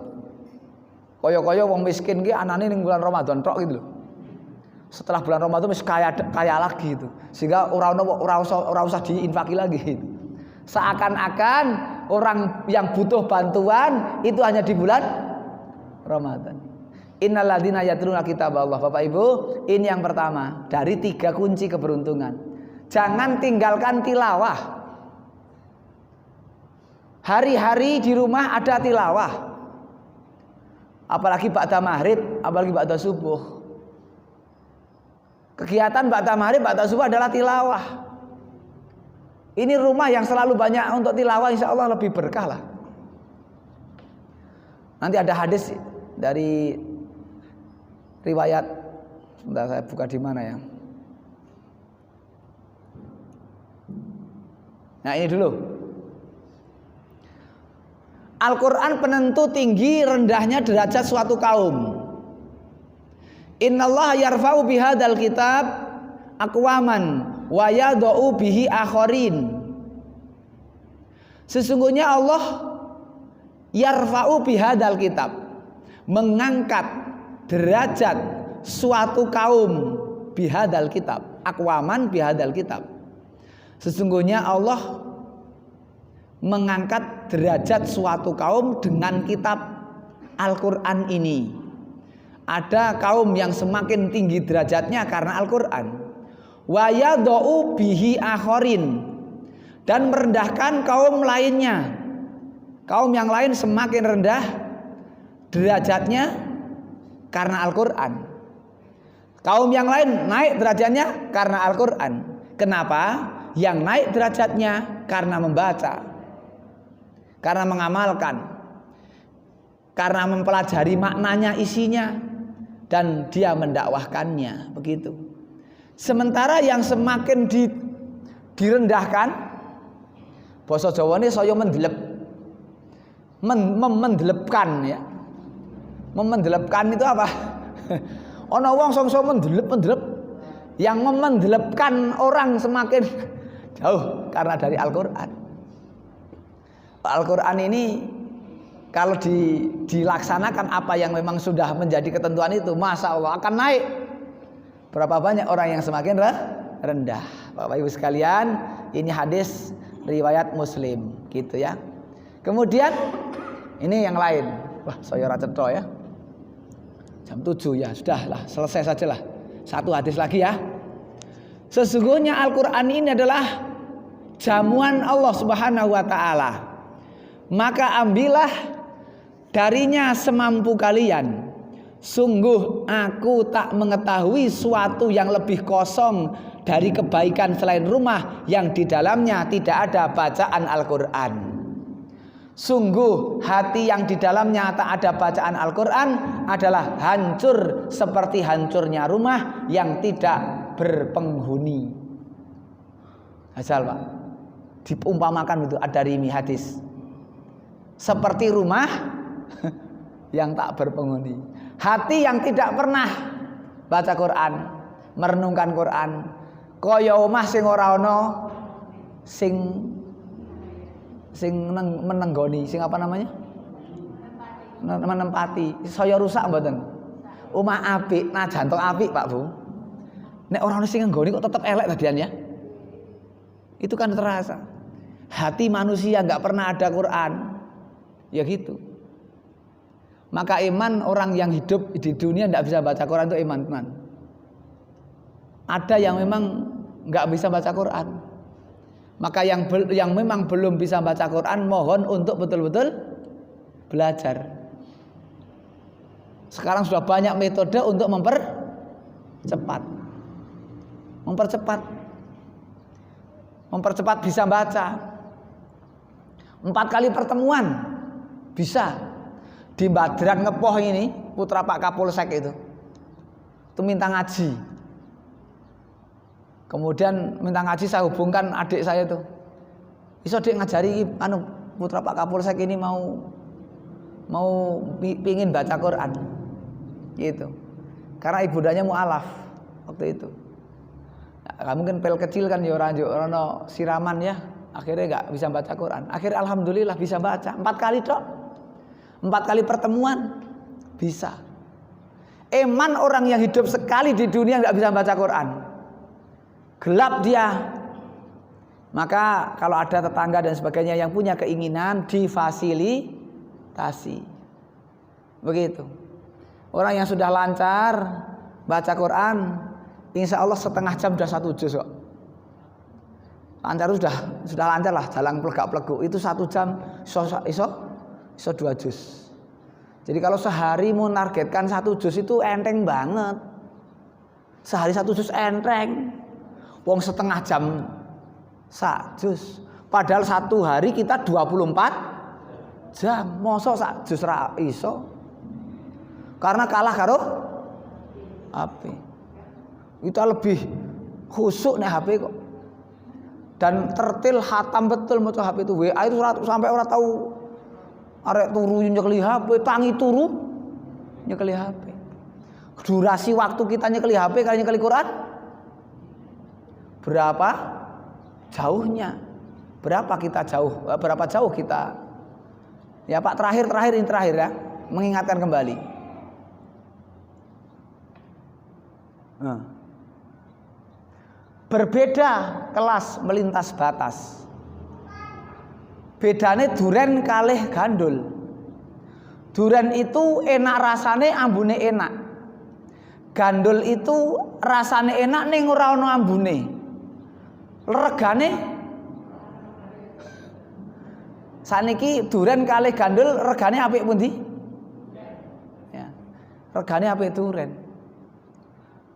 Koyo-koyo wong miskin ki anane ning bulan Ramadan tok gitu loh. Setelah bulan Ramadan wis kaya lagi gitu. Sehingga ora usah diinfaki lagi gitu. Seakan-akan orang yang butuh bantuan itu hanya di bulan Ramadan. Innalladzina yatluna kitaballah. Bapak Ibu, ini yang pertama dari 3 kunci keberuntungan. Jangan tinggalkan tilawah. Hari-hari di rumah ada tilawah. Apalagi ba'da maghrib, apalagi ba'da subuh. Kegiatan ba'da maghrib, ba'da subuh adalah tilawah. Ini rumah yang selalu banyak untuk tilawah, insya Allah lebih berkah lah. Nanti ada hadis dari riwayat, sebentar saya buka di mana ya. Nah ini dulu. Al-Quran penentu tinggi rendahnya derajat suatu kaum. Innallaha yarfa'u bihadzal kitab aqwaman wa yadau bihi akharin. Sesungguhnya Allah yarfa'u bihadzal kitab, mengangkat derajat suatu kaum bihadzal kitab, aqwaman bihadzal kitab. Sesungguhnya Allah mengangkat derajat suatu kaum dengan kitab Al-Quran ini. Ada kaum yang semakin tinggi derajatnya karena Al-Quran. Wa yadau bihi akharin, dan merendahkan kaum lainnya. Kaum yang lain semakin rendah derajatnya karena Al-Quran. Kaum yang lain naik derajatnya karena Al-Quran. Kenapa? Yang naik derajatnya karena membaca, karena mengamalkan, karena mempelajari maknanya, isinya, dan dia mendakwahkannya. Begitu. Sementara yang semakin direndahkan, basa Jawa ini saya mendelep, memendelepkan ya. Memendelepkan itu apa? Ono wong songso mendelep. Yang memendelepkan orang semakin jauh karena dari Al-Quran. Al-Quran ini kalau dilaksanakan apa yang memang sudah menjadi ketentuan itu, Masya Allah akan naik. Berapa banyak orang yang semakin rendah. Bapak Ibu sekalian, ini hadis riwayat Muslim gitu ya. Kemudian ini yang lain. Wah, saya ora cetha ya. Jam 7 ya, sudahlah, selesai sajalah. Satu hadis lagi ya. Sesungguhnya Al-Quran ini adalah jamuan Allah Subhanahu wa ta'ala. Maka ambillah darinya semampu kalian. Sungguh aku tak mengetahui suatu yang lebih kosong dari kebaikan selain rumah yang di dalamnya tidak ada bacaan Al-Quran. Sungguh hati yang di dalamnya tak ada bacaan Al-Quran adalah hancur seperti hancurnya rumah yang tidak berpenghuni. Asal Pak, diumpamakan itu ada rimi hadis. Seperti rumah yang tak berpenghuni. Hati yang tidak pernah baca Quran, merenungkan Quran, kaya omah sing ora ana sing menenggoni, sing apa namanya? Menempati. Saya rusak mboten? Omah apik, najan tok apik, Pak Bu. Nek ora ono sing nggoni kok tetep elek tadian ya. Itu kan terasa. Hati manusia enggak pernah ada Quran. Ya gitu. Maka iman orang yang hidup di dunia enggak bisa baca Quran itu iman, teman. Ada yang memang enggak bisa baca Quran. Maka yang memang belum bisa baca Quran mohon untuk betul-betul belajar. Sekarang sudah banyak metode untuk mempercepat bisa baca. 4 kali pertemuan bisa. Di Badran Ngepoh ini, putra Pak Kapolsek itu minta ngaji. Kemudian minta ngaji, saya hubungkan adik saya itu. Iso Dik ngajari putra Pak Kapolsek ini mau pingin baca Quran. Gitu. Karena ibundanya mualaf waktu itu. Nah, mungkin pel kecil kan ya orang siraman ya. Akhirnya nggak bisa baca Quran. Akhirnya alhamdulillah bisa baca 4 kali tok. 4 kali pertemuan bisa. Eman orang yang hidup sekali di dunia nggak bisa baca Quran. Gelap dia. Maka kalau ada tetangga dan sebagainya yang punya keinginan difasilitasi. Begitu. Orang yang sudah lancar baca Quran, insya Allah setengah jam sudah 1 juz kok. Lancar sudah lancar lah, jalan plegak-pleguk itu 1 jam iso 2 juz. Jadi kalau sehari mau nargetkan 1 juz itu enteng banget. Sehari 1 juz enteng. Wong setengah jam 1 juz. Padahal 1 hari kita 24 jam. Mosok 1 juz ra iso. Karena kalah karo HP. Kita lebih khusuk nih HP kok. Dan tertil hatam betul maca HP itu. WA itu sampai orang tahu arek turu nyekeli HP, tangi turu nyekeli HP. Durasi waktu kita nyekeli HP kali nyekeli Quran berapa jauhnya? Berapa jauh kita? Ya Pak, terakhir ya, mengingatkan kembali. Berbeda kelas melintas batas. Bedane duren kalih gandul. Duren itu enak rasane, ambune enak. Gandul itu rasane enak ning ora ana ambune. Regane saniki duren kalih gandul regane apik pundi? Ya. Regane apik duren.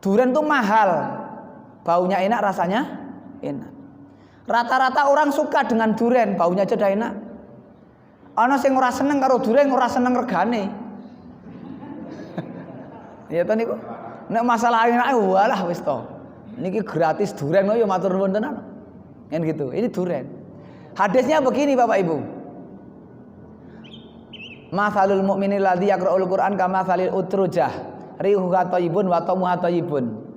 Duren tuh mahal. Baunya enak, rasanya enak. Rata-rata orang suka dengan duren, baunya aja udah enak. Ana sing ora seneng karo duren, ora seneng regane. Ya to niku. Nek masalah enak walah wis to. Niki gratis duren kok ya matur nuwun tenan. Kan gitu. Ini duren. Hadisnya begini Bapak Ibu. Matsalul mu'minil ladzi yaqra'ul Qur'an kama matsalil utrujah. Rihuha thayyibun wa tamuha thayyibun.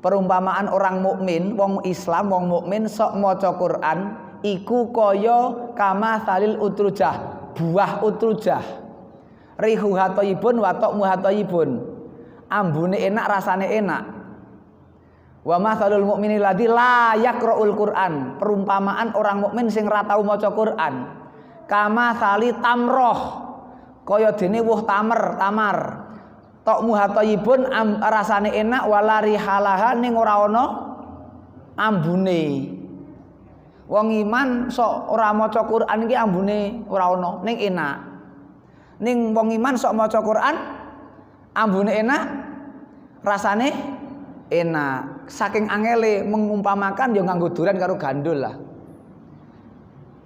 Perumpamaan orang mukmin, wong Islam, wong mukmin sok maca Quran iku kaya kama salil utrujah, buah utrujah. Rihuha thayyibun wa ta'muha thayyibun. Ambune enak, rasane enak. Wa matsalul mu'minil ladzi la yaqra'ul Qur'an. Perumpamaan orang mukmin sing ora tau maca Quran. Kama sali tamroh. Kaya dene woh tamar. Ta'muha thayyibun rasane enak walari halaha ning ora ana ambune. Wong iman sok ora maca Quran iki ambune ora ana ning enak. Ning wong iman sok maca Quran ambune enak, rasane enak. Saking angele mengumpamakan ya nganggo duren karo gandul lah.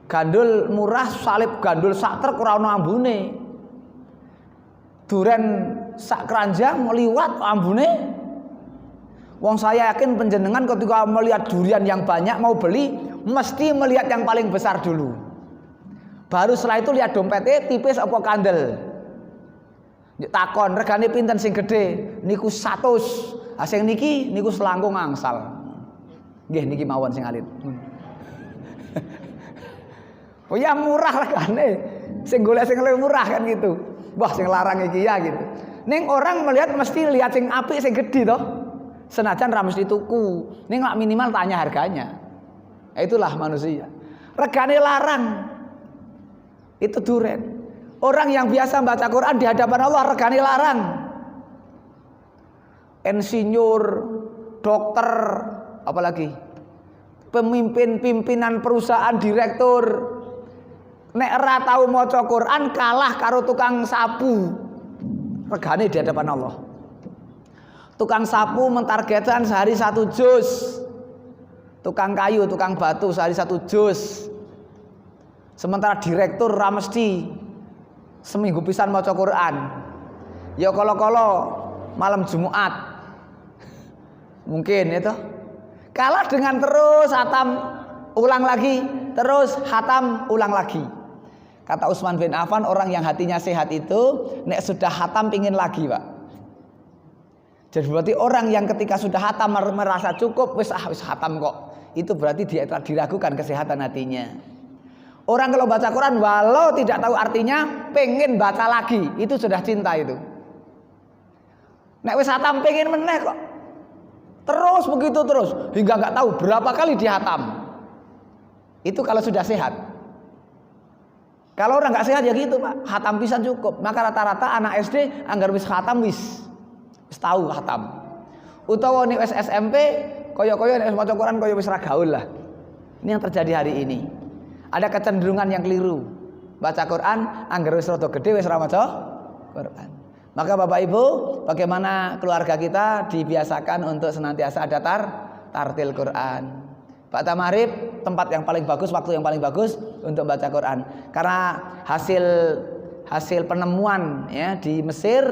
Gandul murah salib gandul sak truk ora ana ambune. Duren sak keranjang liwat ambune. Wong saya yakin panjenengan ketika melihat durian yang banyak mau beli mesti melihat yang paling besar dulu. Baru setelah itu lihat dompetnya tipis apa kandel. Takon regane pinten sing gedhe? Niku 100. Ah sing niki niku selangkung angsal. Nggih niki mawon sing alit. Oh ya murah regane. Sing golek sing luwih murah kan gitu. Wah sing larang iki ya gitu. Ning orang melihat mesti lihat sing apik sing gedhe toh. Senajan ra mesti tuku. Ning lak minimal tanya harganya. Itulah manusia. Regane larang. Itu duren. Orang yang biasa baca Quran di hadapan Allah regane larang. Insinyur, dokter, apalagi pimpinan perusahaan, direktur. Nek ora tau maca Quran kalah karo tukang sapu. Regane di hadapan Allah. Tukang sapu mentargetkan sehari 1 juz. Tukang kayu, tukang batu sehari 1 juz. Sementara direktur ra mesti seminggu pisan maca Quran. Ya kala-kala malam Jumat. Mungkin itu. Kalah dengan terus hatam ulang lagi, terus hatam ulang lagi. Kata Utsman bin Affan, orang yang hatinya sehat itu nek sudah hatam pingin lagi, Pak. Jadi berarti orang yang ketika sudah hatam merasa cukup, wis hatam kok. Itu berarti dia diragukan kesehatan hatinya. Orang kalau baca Quran walau tidak tahu artinya pengen baca lagi, itu sudah cinta itu. Nek wis hatam pengen meneh kok. Terus begitu terus hingga nggak tahu berapa kali dia hatam. Itu kalau sudah sehat. Kalau orang nggak sehat ya gitu, Pak. Hatam pisan cukup. Maka rata-rata anak SD anggar wis hatam wis tahu hatam. Utawa nek wis SMP kaya-kaya nek maca Quran kaya wis ra gaul lah. Ini yang terjadi hari ini. Ada kecenderungan yang keliru. Baca Quran anggar wis rada gedhe wis ora maca Quran. Maka Bapak Ibu, bagaimana keluarga kita dibiasakan untuk senantiasa ada tartil Quran. Ba'da maghrib tempat yang paling bagus, waktu yang paling bagus untuk baca Quran. Karena hasil penemuan ya di Mesir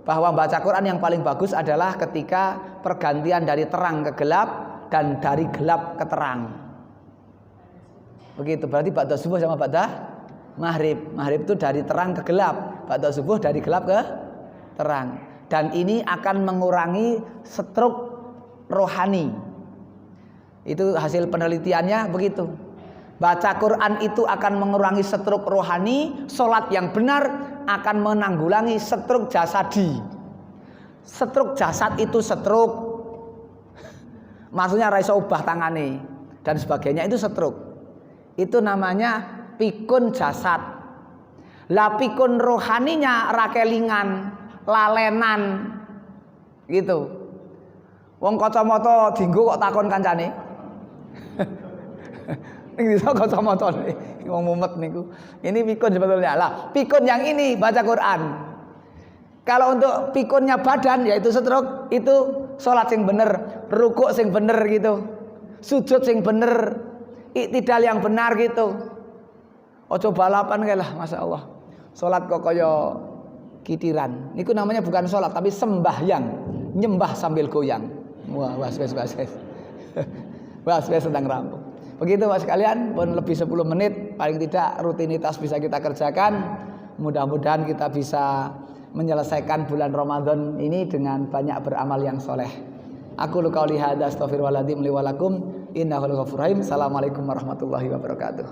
bahwa baca Quran yang paling bagus adalah ketika pergantian dari terang ke gelap dan dari gelap ke terang. Begitu, berarti ba'da subuh sama ba'da maghrib. Maghrib itu dari terang ke gelap, ba'da subuh dari gelap ke terang. Dan ini akan mengurangi stroke rohani. Itu hasil penelitiannya begitu. Baca Quran itu akan mengurangi stroke rohani. Sholat yang benar akan menanggulangi stroke jasadi. Stroke jasad itu stroke, maksudnya raiso ubah tangane dan sebagainya, itu stroke. Itu namanya pikun jasad. Lah pikun rohaninya rakelingan, lalenan gitu. Wong kacamata dinggo kok takon kancane. Ning iso kacamata wong mumet niku. Ini pikun sebetulnya. Lah, pikun yang ini baca Quran. Kalau untuk pikunnya badan yaitu stroke, itu salat sing bener, rukuk sing bener gitu. Sujud sing bener, iktidal yang benar gitu. Ojo balapan kae lah, masyaallah. Salat kok kaya kitiran. Niku namanya bukan salat tapi sembahyang, nyembah sambil goyang. Wah, wes. Wes sedang rampung. Begitu Mas sekalian, pun lebih 10 menit paling tidak rutinitas bisa kita kerjakan. Mudah-mudahan kita bisa menyelesaikan bulan Ramadan ini dengan banyak beramal yang soleh. Aku qauli hadza astaghfirullahaladzim li wa lakum innahu ghafurur rahim. Assalamualaikum warahmatullahi wabarakatuh.